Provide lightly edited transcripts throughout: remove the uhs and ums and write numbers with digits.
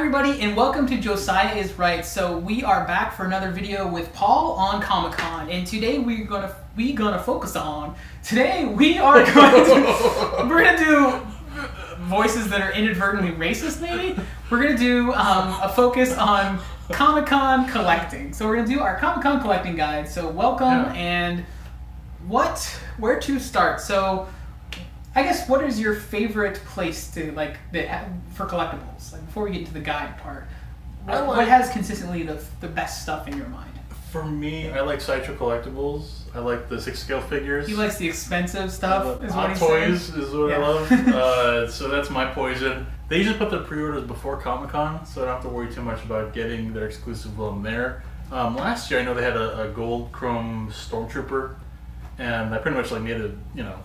everybody, and welcome to Josiah is Right. So we are back for another video with Paul on Comic-Con, and today we're gonna focus on. Today we are gonna do voices that are inadvertently racist. Maybe we're gonna do a focus on Comic-Con collecting. So we're gonna do our Comic-Con collecting guide. So welcome, and where to start? So I guess, what is your favorite place to for collectibles? Like, before we get into the guide part, what has consistently the best stuff in your mind? For me, I like Sideshow Collectibles. I like the 6-scale figures. He likes the expensive stuff. Hot toys is what I love. So that's my poison. They usually put their pre-orders before Comic-Con, so I don't have to worry too much about getting their exclusive one there. Last year, I know they had a gold chrome Stormtrooper. And I pretty much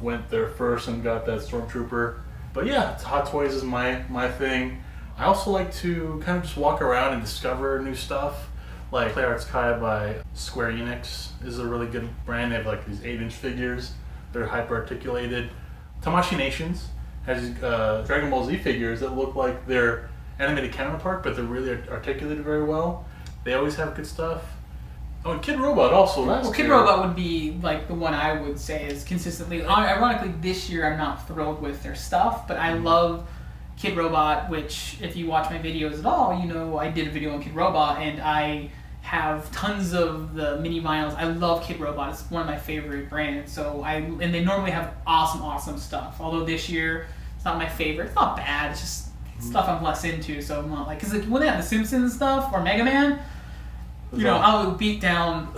went there first and got that Stormtrooper. But yeah, Hot Toys is my thing. I also like to kind of just walk around and discover new stuff. Like Play Arts Kai by Square Enix is a really good brand. They have like these 8-inch figures. They're hyper articulated. Tamashii Nations has Dragon Ball Z figures that look like their animated counterpart, but they're really articulated very well. They always have good stuff. Oh, and Kid Robot also. Kid Robot would be like the one I would say is consistently. Ironically, this year I'm not thrilled with their stuff, but I love Kid Robot. Which, if you watch my videos at all, you know I did a video on Kid Robot, and I have tons of the mini vinyls. I love Kid Robot. It's one of my favorite brands. And they normally have awesome stuff. Although this year it's not my favorite. It's not bad. It's just stuff I'm less into. So I'm not because when they have the Simpsons stuff or Mega Man. I would beat down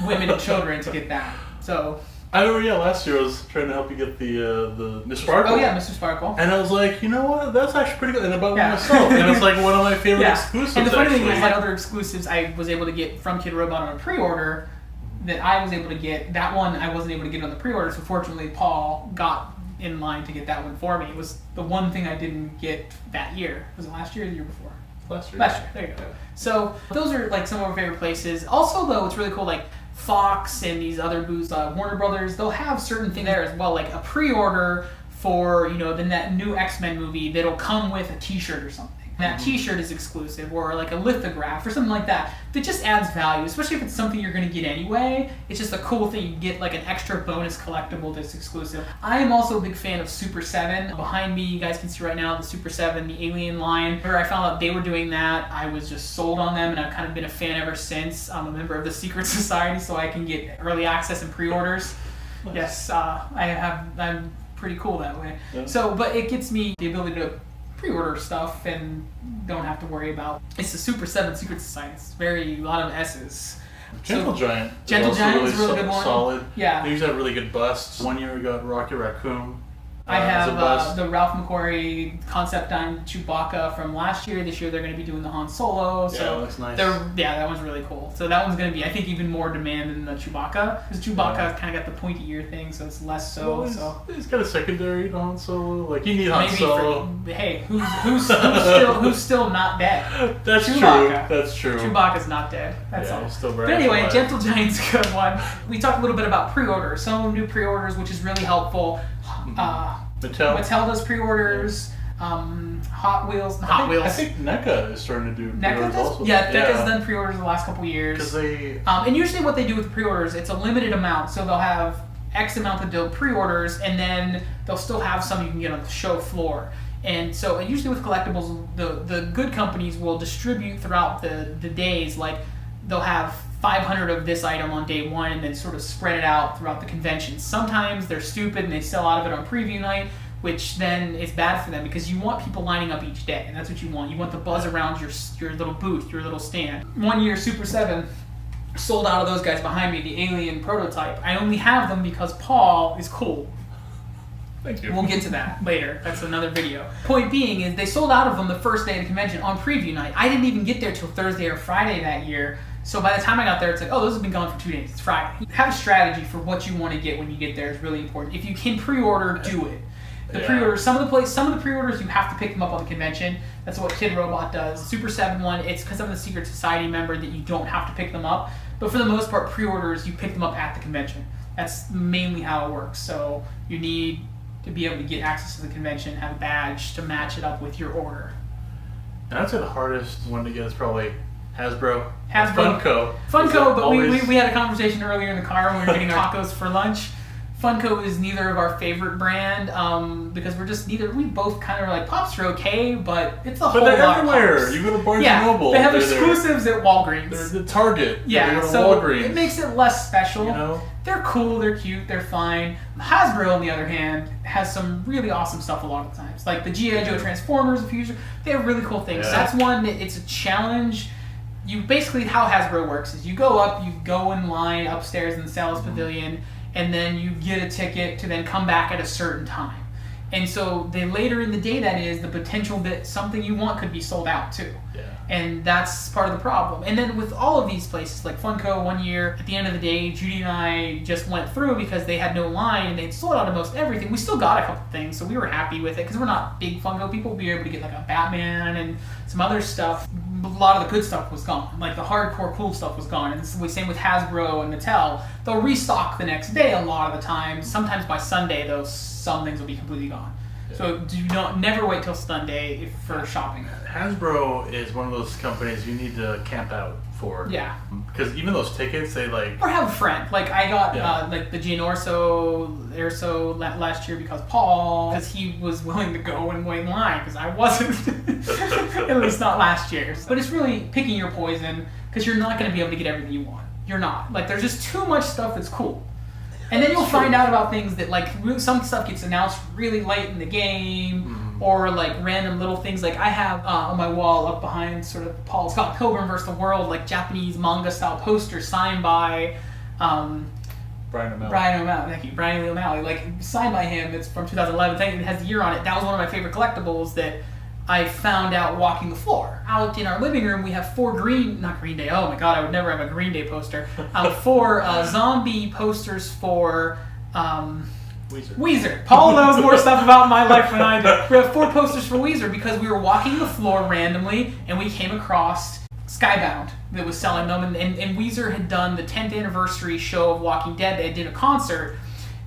women and children to get that. So I remember, last year I was trying to help you get the Mr. Sparkle. Oh yeah, Mr. Sparkle. And I was like, you know what? That's actually pretty good. And about myself, and it's like one of my favorite exclusives. And the funny thing is, like other exclusives, I was able to get from Kid Robot on a pre-order. That I was able to get that one. I wasn't able to get on the pre-order. So fortunately, Paul got in line to get that one for me. It was the one thing I didn't get that year. Was it last year or the year before? Last year. There you go. So those are like some of our favorite places. Also, though, it's really cool. Like Fox and these other booths, Warner Brothers, they'll have certain things there as well. Like a pre-order for that new X-Men movie that'll come with a T-shirt or something. That T-shirt is exclusive, or like a lithograph or something like that. That just adds value, especially if it's something you're going to get anyway. It's just a cool thing. You get like an extra bonus collectible that's exclusive. I am also a big fan of Super 7. Behind me, you guys can see right now the Super 7, the Alien line. Where I found out they were doing that, I was just sold on them, and I've kind of been a fan ever since. I'm a member of the Secret Society, so I can get early access and pre-orders. Nice. Yes, I'm pretty cool that way. Yeah. But it gets me the ability to pre-order stuff and don't have to worry about. It's the Super 7 Secret Society. It's a lot of S's. Gentle Giant. Gentle Giant is a really good one. Solid. Yeah. They usually have really good busts. One year we got Rocket Raccoon. I have the Ralph McQuarrie concept on Chewbacca from last year. This year they're going to be doing the Han Solo. So yeah, that looks nice. That one's really cool. So that one's going to be, I think, even more demand than the Chewbacca. Because Chewbacca kind of got the pointy ear thing, so it's less so. Well, he's got a secondary to Han Solo. Like, you need Han Solo. Who's still not dead? That's Chewbacca. True. That's true. Chewbacca's not dead. That's all. Still very but anyway, alive. Gentle Giant's a good one. We talked a little bit about pre-orders. Some new pre-orders, which is really helpful. Mattel does pre-orders. Hot Wheels. I think NECA is starting to do pre-orders also. Yeah, NECA's done pre-orders the last couple years. And usually what they do with the pre-orders, it's a limited amount. So they'll have X amount of dope pre-orders, and then they'll still have some you can get on the show floor. And so usually with collectibles, the good companies will distribute throughout the days. Like they'll have 500 of this item on day one and then sort of spread it out throughout the convention. Sometimes they're stupid and they sell out of it on preview night, which then is bad for them because you want people lining up each day, and that's what you want. You want the buzz around your little booth, your little stand. One year, Super 7 sold out of those guys behind me, the Alien prototype. I only have them because Paul is cool. Thank you. We'll get to that later. That's another video. Point being is they sold out of them the first day of the convention on preview night. I didn't even get there till Thursday or Friday that year. So by the time I got there, it's like, those have been gone for 2 days. It's Friday. Have a strategy for what you want to get when you get there is really important. If you can pre-order, do it. The pre-orders, some of the pre-orders you have to pick them up on the convention. That's what Kid Robot does. Super 7 one, it's because I'm a Secret Society member that you don't have to pick them up. But for the most part, pre-orders you pick them up at the convention. That's mainly how it works. So you need to be able to get access to the convention, have a badge to match it up with your order. And I'd say the hardest one to get is probably Hasbro. Funko, but we had a conversation earlier in the car when we were getting tacos for lunch. Funko is neither of our favorite brand because we're just neither. We both kind of like Pops are okay, but it's a whole lot. But they're everywhere. You go to Barnes and Noble. They have exclusives at Walgreens. They're the Target. Yeah, so Walgreens. It makes it less special. You know? They're cool. They're cute. They're fine. Hasbro, on the other hand, has some really awesome stuff a lot of times, like the G.I. Joe Transformers. They have really cool things. Yeah. So that's one that it's a challenge. You basically how Hasbro works is you go up, you go in line upstairs in the sales pavilion. And then you get a ticket to then come back at a certain time. And so later in the day, that is the potential that something you want could be sold out too. Yeah. And that's part of the problem. And then with all of these places, like Funko, one year, at the end of the day, Judy and I just went through because they had no line and they'd sold out of most everything. We still got a couple things, so we were happy with it because we're not big Funko people. We were able to get like a Batman and some other stuff. A lot of the good stuff was gone. Like the hardcore cool stuff was gone. And it's the same with Hasbro and Mattel. They'll restock the next day a lot of the time. Sometimes by Sunday, though, some things will be completely gone. Yeah. So never wait till Sunday for shopping. Hasbro is one of those companies you need to camp out for. Yeah. Because even those tickets, they like... Or have a friend. Like I got like the Airso last year because Paul, because he was willing to go and wait in line because I wasn't. At least not last year. But it's really picking your poison because you're not going to be able to get everything you want. You're not. Like there's just too much stuff that's cool. And then you'll find out about things that, like, some stuff gets announced really late in the game, or, like, random little things. Like, I have on my wall up behind sort of Paul Scott Pilgrim vs. the World, like, Japanese manga-style poster signed by Brian O'Malley. Thank you. Brian Lee O'Malley. Like, signed by him. It's from 2011. It has the year on it. That was one of my favorite collectibles that I found out walking the floor. Out in our living room, we have not Green Day, oh my god, I would never have a Green Day poster. 4 zombie posters for Weezer. Paul knows more stuff about my life than I do. We have 4 posters for Weezer because we were walking the floor randomly and we came across Skybound that was selling them. And Weezer had done the 10th anniversary show of Walking Dead. They did a concert.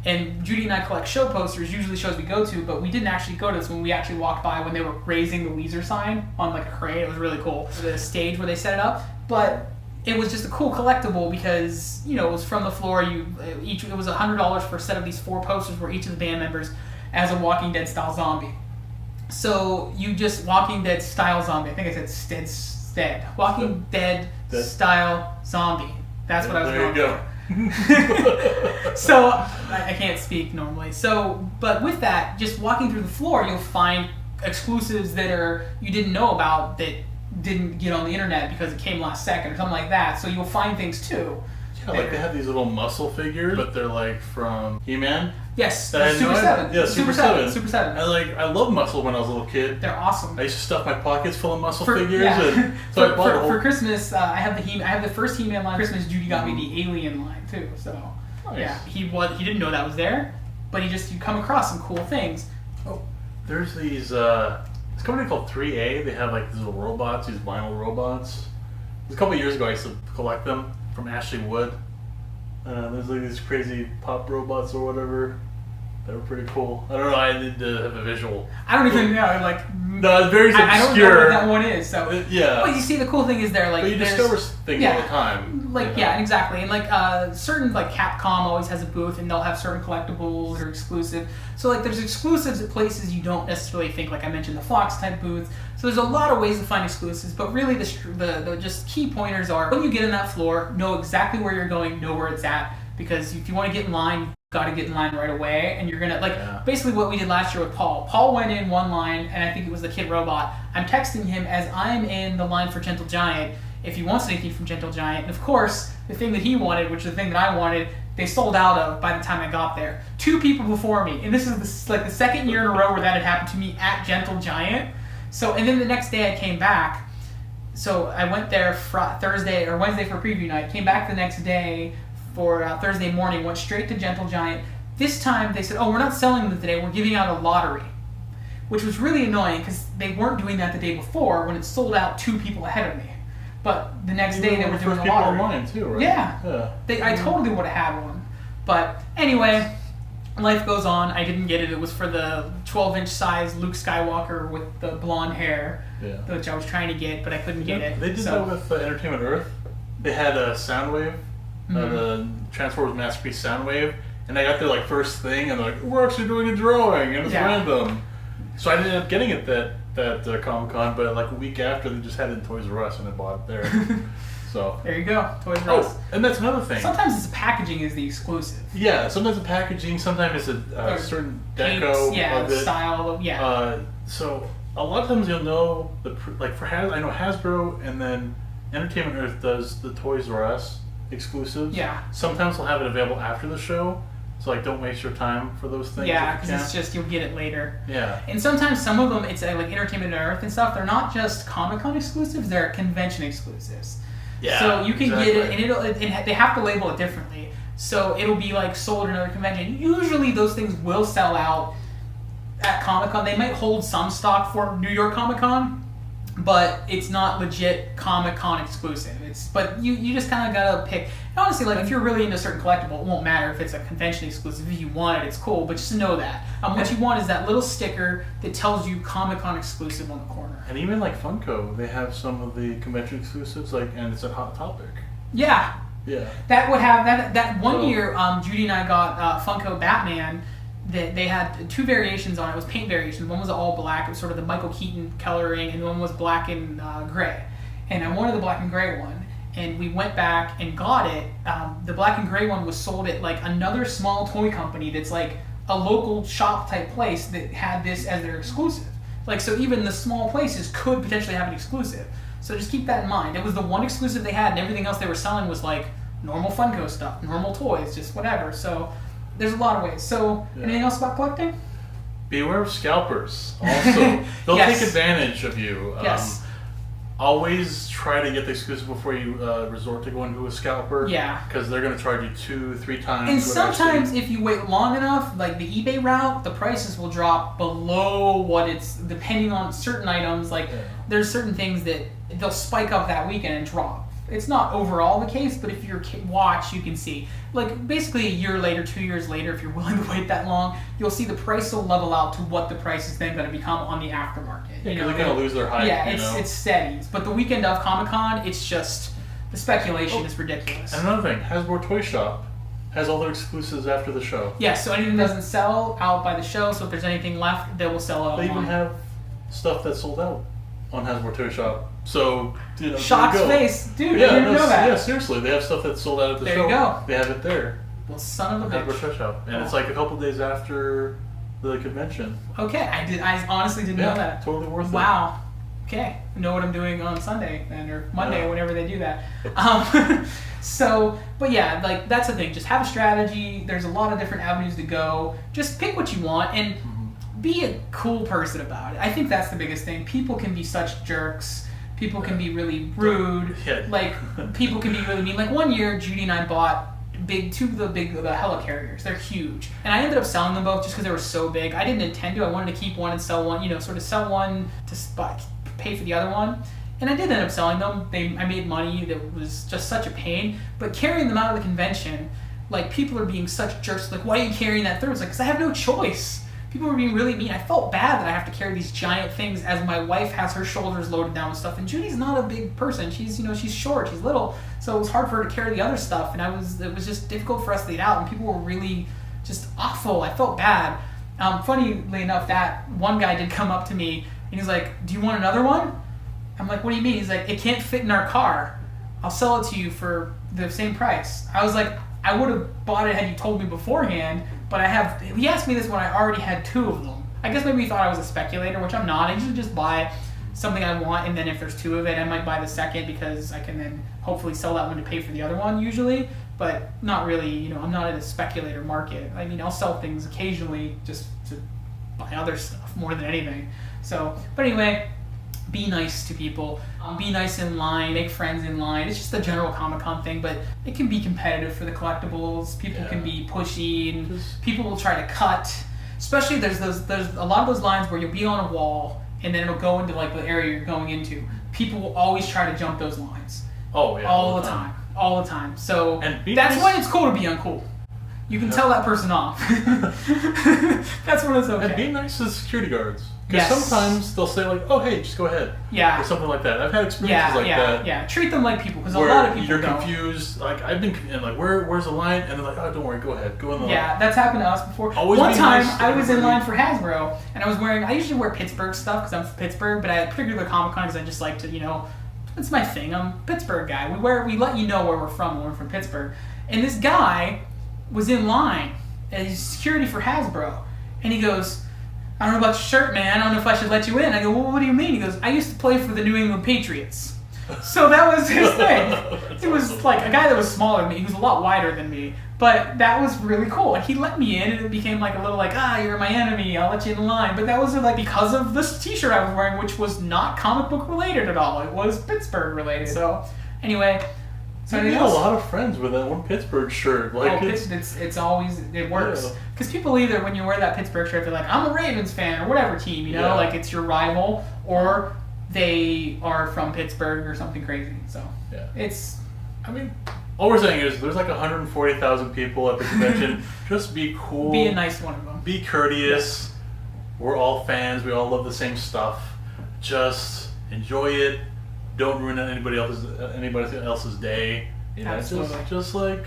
And Judy and I collect show posters, usually shows we go to, but we didn't actually go to this when we actually walked by when they were raising the Weezer sign on like a crane. It was really cool. The stage where they set it up. But it was just a cool collectible because, you know, it was from the floor. It was $100 for a set of these 4 posters where each of the band members as a Walking Dead style zombie. So you just Walking Dead style zombie. I think I said Stead. Walking Dead style zombie. That's what I was going for. There you go. So I can't speak normally. So, but with that, just walking through the floor, you'll find exclusives that you didn't know about that didn't get on the internet because it came last second or something like that. So you'll find things too. Yeah, like they have these little muscle figures, but they're like from He-Man. Yes, Super 7. Yeah, Super 7. Super 7. I love muscle when I was a little kid. They're awesome. I used to stuff my pockets full of muscle figures. Yeah. And so for Christmas, I have the first He-Man line. Christmas, Judy got me the Alien line too. So nice. Yeah, he didn't know that was there, but you come across some cool things. Oh, there's these this company called 3A. They have like these little robots, these vinyl robots. A couple of years ago, I used to collect them from Ashley Wood. There's like these crazy pop robots or whatever. They were pretty cool. I don't know. I need to have a visual. I don't even know. Like, no, it's very obscure. I don't know what that one is. So yeah. Well, you see, the cool thing is there like. But you discover things all the time. Like exactly, and like certain like Capcom always has a booth, and they'll have certain collectibles that are exclusive. So like there's exclusives at places you don't necessarily think. Like I mentioned, the Fox type booth. So there's a lot of ways to find exclusives, but really the just key pointers are when you get in that floor, know exactly where you're going, know where it's at, because if you want to get in line, you've got to get in line right away, and you're gonna basically what we did last year with Paul. Paul went in one line, and I think it was the Kid Robot. I'm texting him as I'm in the line for Gentle Giant if he wants anything from Gentle Giant, and of course the thing that he wanted, which is the thing that I wanted, they sold out of by the time I got there. 2 people before me, and this is the second year in a row where that had happened to me at Gentle Giant. So, and then the next day I came back. So I went there Thursday or Wednesday for preview night. Came back the next day for Thursday morning. Went straight to Gentle Giant. This time they said, "Oh, we're not selling them today. We're giving out a lottery," which was really annoying because they weren't doing that the day before when it sold out 2 people ahead of me. But the next day they were doing a lottery. Online too, right? Yeah. I totally would have had one. But anyway. Life goes on. I didn't get it. It was for the 12-inch size Luke Skywalker with the blonde hair. which I was trying to get, but I couldn't get it. They did that with Entertainment Earth. They had a Soundwave, the Transformers Masterpiece Soundwave, and I got their like first thing, and they're like, we're actually doing a drawing, and it's random. So I ended up getting it that Comic-Con, but like a week after, they just had it in Toys R Us, and I bought it there. So there you go, Toys R Us. Oh, and that's another thing. Sometimes it's packaging is the exclusive. Yeah, sometimes the packaging, sometimes it's a certain deco of it. Style, so a lot of times you'll know I know Hasbro, and then Entertainment Earth does the Toys R Us exclusives. Yeah. Sometimes they'll have it available after the show. So like, don't waste your time for those things. Yeah, because it's just you'll get it later. Yeah. And sometimes some of them, it's like Entertainment Earth and stuff. They're not just Comic-Con exclusives; they're convention exclusives. Yeah. So you can get it, and they have to label it differently. So it'll be like sold at another convention. Usually those things will sell out at Comic-Con. They might hold some stock for New York Comic-Con, but it's not legit Comic-Con exclusive. But you just kind of gotta pick. And honestly, like if you're really into a certain collectible, it won't matter if it's a convention exclusive. If you want it, it's cool. But just know that what you want is that little sticker that tells you Comic-Con exclusive on the corner. And even like Funko, they have some of the convention exclusives, and it's a Hot Topic. Yeah. Yeah. That would have that one year. Judy and I got Funko Batman. They had two variations on it. It was paint variations. One was all black. It was sort of the Michael Keaton coloring, and one was black and gray. And I wanted the black and gray one. And we went back and got it. The black and gray one was sold at like another small toy company that's like a local shop type place that had this as their exclusive. Like, so even the small places could potentially have an exclusive. So just keep that in mind. It was the one exclusive they had, and everything else they were selling was like normal Funko stuff, normal toys, just whatever. So there's a lot of ways. So anything else about collecting? Beware of scalpers. Also, they'll take advantage of you. Yes. Always try to get the exclusive before you resort to going to a scalper. Yeah. Because they're going to charge you 2-3 times. And sometimes if you wait long enough, like the eBay route, the prices will drop below what it's, depending on certain items. Like there's certain things that they'll spike up that weekend and drop. It's not overall the case, but if you watch, you can see. Like basically a year later, 2 years later, if you're willing to wait that long, you'll see the price will level out to what the price is then going to become on the aftermarket. Yeah, because they're going to lose their hype. Yeah, it's steady. But the weekend of Comic-Con, it's just, the speculation is ridiculous. And another thing, Hasbro Toy Shop has all their exclusives after the show. Yeah, so anything that doesn't sell out by the show, so if there's anything left, they will sell out They online. even have stuff that's sold out on Hasbro Toy Shop. So, Shock's face. Dude, I didn't know that. Yeah, seriously. They have stuff that's sold out at the show. There you go. They have it there. Well, son of a bitch. Hasbro Toy Shop. And it's like a couple days after the convention. Okay, I honestly didn't know that. Totally worth it. Wow. Okay, I know what I'm doing on Sunday then, or Monday, or whenever they do that. But yeah, like that's the thing. Just have a strategy. There's a lot of different avenues to go. Just pick what you want and be a cool person about it. I think that's the biggest thing. People can be such jerks. People can be really rude. Yeah. Like people can be really mean. Like one year, Judy and I bought two of the helicarriers. They're huge, and I ended up selling them both just because they were so big. I didn't intend to. I wanted to keep one and sell one. Sort of sell one to pay for the other one. And I did end up selling them. I made money that was just such a pain. But carrying them out of the convention, like people are being such jerks. Like, why are you carrying that through? It's like, because I have no choice. People were being really mean. I felt bad that I have to carry these giant things as my wife has her shoulders loaded down with stuff. And Judy's not a big person. She's she's short. She's little. So it was hard for her to carry the other stuff. And it was just difficult for us to get out. And people were really just awful. I felt bad. Funnily enough, that one guy did come up to me and he's like, "Do you want another one?" I'm like, "What do you mean?" He's like, "It can't fit in our car. I'll sell it to you for the same price." I was like, "I would have bought it had you told me beforehand, but he asked me this when I already had two of them." I guess maybe he thought I was a speculator, which I'm not. I usually just buy something I want, and then if there's two of it, I might buy the second because I can then hopefully sell that one to pay for the other one usually, but not really, I'm not in a speculator market. I mean, I'll sell things occasionally just to buy other stuff more than anything. So, but anyway, be nice to people. Be nice in line. Make friends in line. It's just a general Comic-Con thing, but it can be competitive for the collectibles. People can be pushy, and people will try to cut. Especially there's a lot of those lines where you'll be on a wall, and then it'll go into like the area you're going into. People will always try to jump those lines. Oh yeah. All the time. So that's when it's cool to be uncool. You can tell that person off. That's when it's okay. And be nice to the security guards. Because Yes. sometimes they'll say like, "Oh, hey, just go ahead," Yeah. or something like that. I've had experiences like that. Yeah. Treat them like people, because a Where lot of people you're don't. confused, like I've been, and like where's the line, and they're like, oh, don't worry, go ahead, go in the line. Yeah, that's happened to us before. Always One be time, nice to I was in everybody. line for Hasbro, and I usually wear Pittsburgh stuff because I'm from Pittsburgh, but I had a particular Comic-Con because I just like to, it's my thing. I'm a Pittsburgh guy. We let you know where we're from when we're from Pittsburgh. And this guy was in line as security for Hasbro, and he goes, I don't know about your shirt, man. I don't know if I should let you in. I go, well, what do you mean? He goes, I used to play for the New England Patriots. So that was his thing. It was like a guy that was smaller than me. He was a lot wider than me. But that was really cool. And he let me in, and it became like a little like, you're my enemy. I'll let you in line. But that was like because of this t-shirt I was wearing, which was not comic book related at all. It was Pittsburgh related. So anyway. So I made a lot of friends with that one Pittsburgh shirt. Like it's always, it works. Yeah. Because people either, when you wear that Pittsburgh shirt, they're like, I'm a Ravens fan, or whatever team, Yeah. like it's your rival, or they are from Pittsburgh or something crazy. So Yeah. it's... I mean, all we're saying is there's like 140,000 people at the convention. Just be cool. Be a nice one of them. Be courteous. We're all fans. We all love the same stuff. Just enjoy it. Don't ruin anybody else's day. Absolutely. Just like,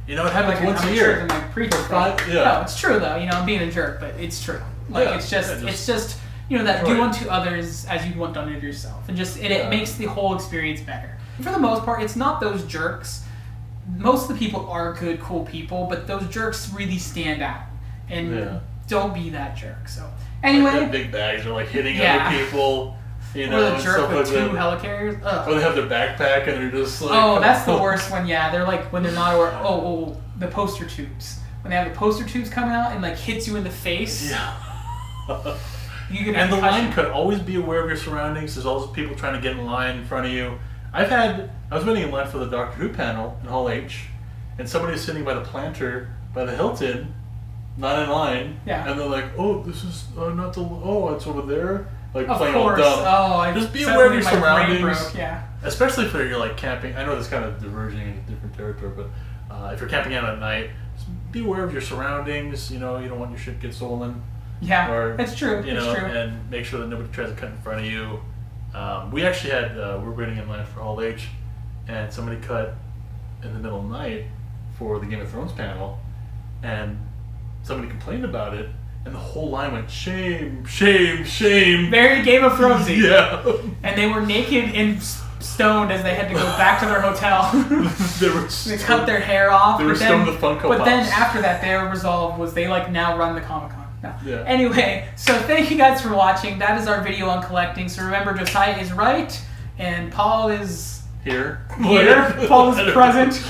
it happens Like, once I'm a a year. jerk in my preacher thing. Yeah. No, it's true though. I'm being a jerk, but it's true. Like Yeah, it's just that enjoy do it. unto others as you'd want done to yourself, and just it Yeah. makes the whole experience better. For the most part, it's not those jerks. Most of the people are good, cool people, but those jerks really stand out, and don't be that jerk. So anyway, like big bags are like hitting Yeah. other people. or the and jerk stuff with like two that. helicarriers. Ugh. Or they have their backpack and they're just like. Oh, that's the worst one. Yeah, they're like when they're not aware. The poster tubes. When they have the poster tubes come out and like hits you in the face. Yeah. You get a And the concussion. line cut. Always be aware of your surroundings. There's always people trying to get in line in front of you. I was waiting in line for the Doctor Who panel in Hall H, and somebody was sitting by the planter by the Hilton, not in line. Yeah. And they're like, "Oh, this is not the. Oh, it's over there." Like Of playing course. all dumb. Oh, Just be aware of your suddenly my brain surroundings. broke, Yeah. Especially if you're like camping. I know this is kind of diverging into different territory, but if you're camping out at night, just be aware of your surroundings. You don't want your shit to get stolen. Yeah. Or, It's true. It's true. And make sure that nobody tries to cut in front of you. We actually had we were waiting in line for Hall H, and somebody cut in the middle of the night for the Game of Thrones panel, and somebody complained about it, and the whole line went shame, shame, shame. Very Game of Thronesy. Yeah. And they were naked and stoned as they had to go back to their hotel. They cut their hair off. They were stoned with Funko But then Pops. after that, their resolve was they now run the Comic-Con. No. Yeah. Anyway, so thank you guys for watching. That is our video on collecting. So remember, Josiah is right, and Paul is Here. Paul is present.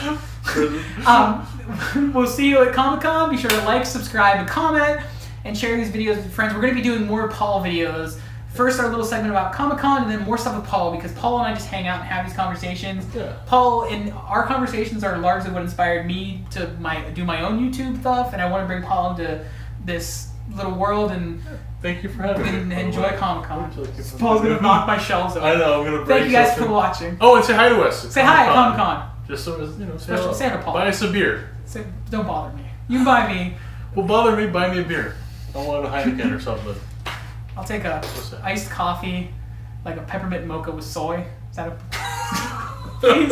We'll see you at Comic-Con. Be sure to like, subscribe, and comment, and share these videos with your friends. We're going to be doing more Paul videos. First, our little segment about Comic-Con, and then more stuff with Paul, because Paul and I just hang out and have these conversations. Yeah. Paul and our conversations are largely what inspired me to do my own YouTube stuff, and I want to bring Paul into this little world and Thank you for having me. by the enjoy way. Comic-Con. Paul's Paul's going to knock my shelves over. I know, I'm going to break Thank you guys something. for watching. Oh, and say hi to us. at Say hi at Comic-Con. Just so as, say Especially hello. Santa Paul. Buy us a beer. Don't bother me. You can buy me. Well, bother me, buy me a beer. I want a Heineken or something. I'll take a What's that? iced coffee, like a peppermint mocha with soy. Is that a... Please?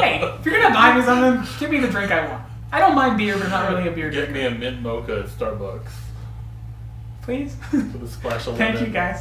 Hey, if you're going to buy me something, give me the drink I want. I don't mind beer, but I'm not really a beer Get drinker. me a mint mocha at Starbucks Please? with a splash of Thank lemon. you, guys.